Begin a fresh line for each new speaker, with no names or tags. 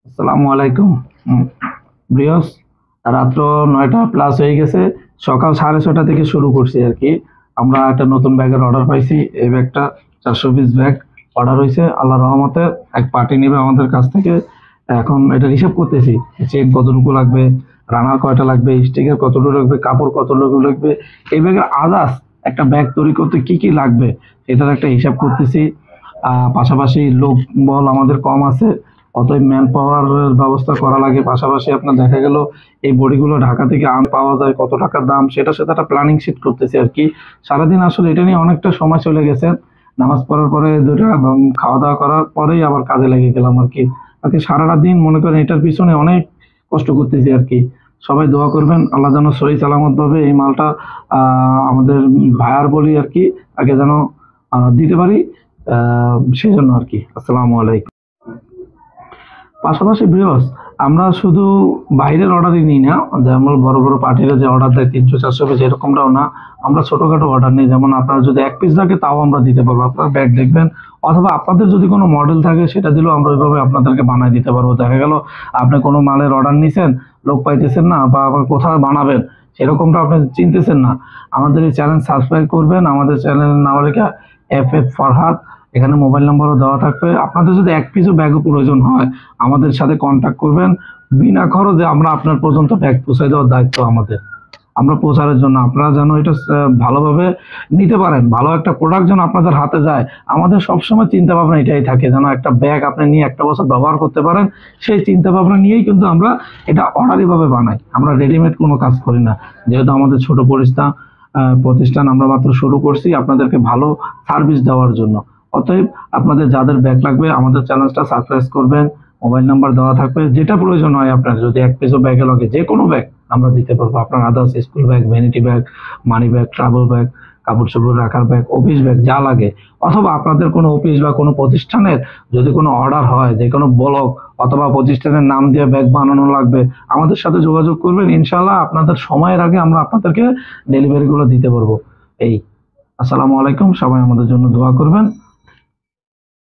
আসসালামু আলাইকুম। বৃহস রাত্র ৯টা প্লাস হয়ে গেছে। সকাল ৬:৩০ থেকে শুরু করছি আর কি। আমরা একটা নতুন ব্যাগের অর্ডার পাইছি। এই ব্যাগটা ৪২০ ব্যাগ অর্ডার হয়েছে। আল্লাহর রহমতে এক পার্টি নেবে আমাদের কাছ থেকে। এখন এটা হিসাব করতেছি, চেন কতটুকু লাগবে, রানার কয়টা লাগবে, স্টিকার কতটুকু লাগবে, কাপড় কতটুকু লাগবে, এই ব্যাগের আদার্স একটা ব্যাগ তৈরি করতে কি কি লাগবে সেটার একটা হিসাব করতেছি। পাশাপাশি লোক বল আমাদের কম আছে, অতএব ম্যান পাওয়ার ব্যবস্থা করা লাগে। পাশাপাশি আপনার দেখা গেল এই বডিগুলো ঢাকা থেকে পাওয়া যায়, কত টাকার দাম, সেটার সাথে একটা প্ল্যানিং শিট করতেছি আর কি। সারাদিন আসলে এটা নিয়ে অনেকটা সময় চলে গেছে। নামাজ পড়ার পরে দুটা খাওয়া দাওয়া করার পরেই আবার কাজে লেগে গেলাম আর কি। সারাটা দিন মনে করেন এটার পিছনে অনেক কষ্ট করতেছি আর কি। সবাই দোয়া করবেন আল্লাহ যেন সহি সালামত ভাবে এই মালটা আমাদের ভায়ার বলি আর কি, আগে যেন দিতে পারি। সেই জন্য আর কি। আসসালামু আলাইকুম। পাশাপাশি বৃহৎ আমরা শুধু বাইরের অর্ডারই নিই না, যেমন বড় বড় পার্টিরা যে অর্ডার দেয় ৩০০-৪০০ পিস, এরকমটাও না। আমরা ছোটখাটো অর্ডার নিই, যেমন আপনারা যদি ১ পিস থাকে তাও আমরা দিতে পারবো। আপনারা ব্যাগ দেখবেন, অথবা আপনাদের যদি কোনো মডেল থাকে সেটা দিলেও আমরা ওইভাবে আপনাদেরকে বানায় দিতে পারবো। দেখা গেল আপনি কোনো মালের অর্ডার নিছেন, লোক পাইতেছেন না, বা আবার কোথায় বানাবেন সেরকমটা আপনি চিনতেছেন না, আমাদের এই চ্যানেল সাবস্ক্রাইব করবেন। আমাদের চ্যানেলের নাম লেখা FF ফরহাদ। এখানে মোবাইল নম্বরও দেওয়া থাকবে। আপনাদের যদি ১ পিসও ব্যাগও প্রয়োজন হয় আমাদের সাথে কন্ট্যাক্ট করবেন। বিনা খরচে আমরা আপনার পর্যন্ত ব্যাগ পৌঁছে দেওয়ার দায়িত্ব আমাদের। আমরা প্রচারের জন্য আপনারা যেন এটা ভালোভাবে নিতে পারেন, ভালো একটা প্রোডাক্ট যেন আপনাদের হাতে যায়, আমাদের সবসময় চিন্তা ভাবনা এটাই থাকে, যেন একটা ব্যাগ আপনি নিয়ে ১ বছর ব্যবহার করতে পারেন। সেই চিন্তা ভাবনা নিয়েই কিন্তু আমরা এটা অর্ডারি ভাবে বানাই। আমরা রেডিমেড কোনো কাজ করি না, যেহেতু আমাদের ছোট প্রতিষ্ঠান, আমরা মাত্র শুরু করছি আপনাদেরকে ভালো সার্ভিস দেওয়ার জন্য। অতএব আপনাদের যাদের ব্যাগ লাগবে আমাদের চ্যানেলটা সাবস্ক্রাইব করবেন। মোবাইল নাম্বার দেওয়া থাকবে, যেটা প্রয়োজন হয় আপনার, যদি ১ পিসও ব্যাগে লাগে যে কোনো ব্যাগ আমরা দিতে পারবো। আপনার others school bag, vanity bag, money bag, travel bag, কাপড় চোপড় রাখার ব্যাগ, অফিস ব্যাগ যা লাগে, অথবা আপনাদের কোনো অফিস বা কোনো প্রতিষ্ঠানের যদি কোনো অর্ডার হয়, যে কোনো ব্লক অথবা প্রতিষ্ঠানের নাম দিয়ে ব্যাগ বানানো লাগবে, আমাদের সাথে যোগাযোগ করবেন। ইনশাল্লাহ আপনাদের সময়ের আগে আমরা আপনাদেরকে ডেলিভারিগুলো দিতে পারবো। এই আসসালামু আলাইকুম, সবাই আমাদের জন্য দোয়া করবেন।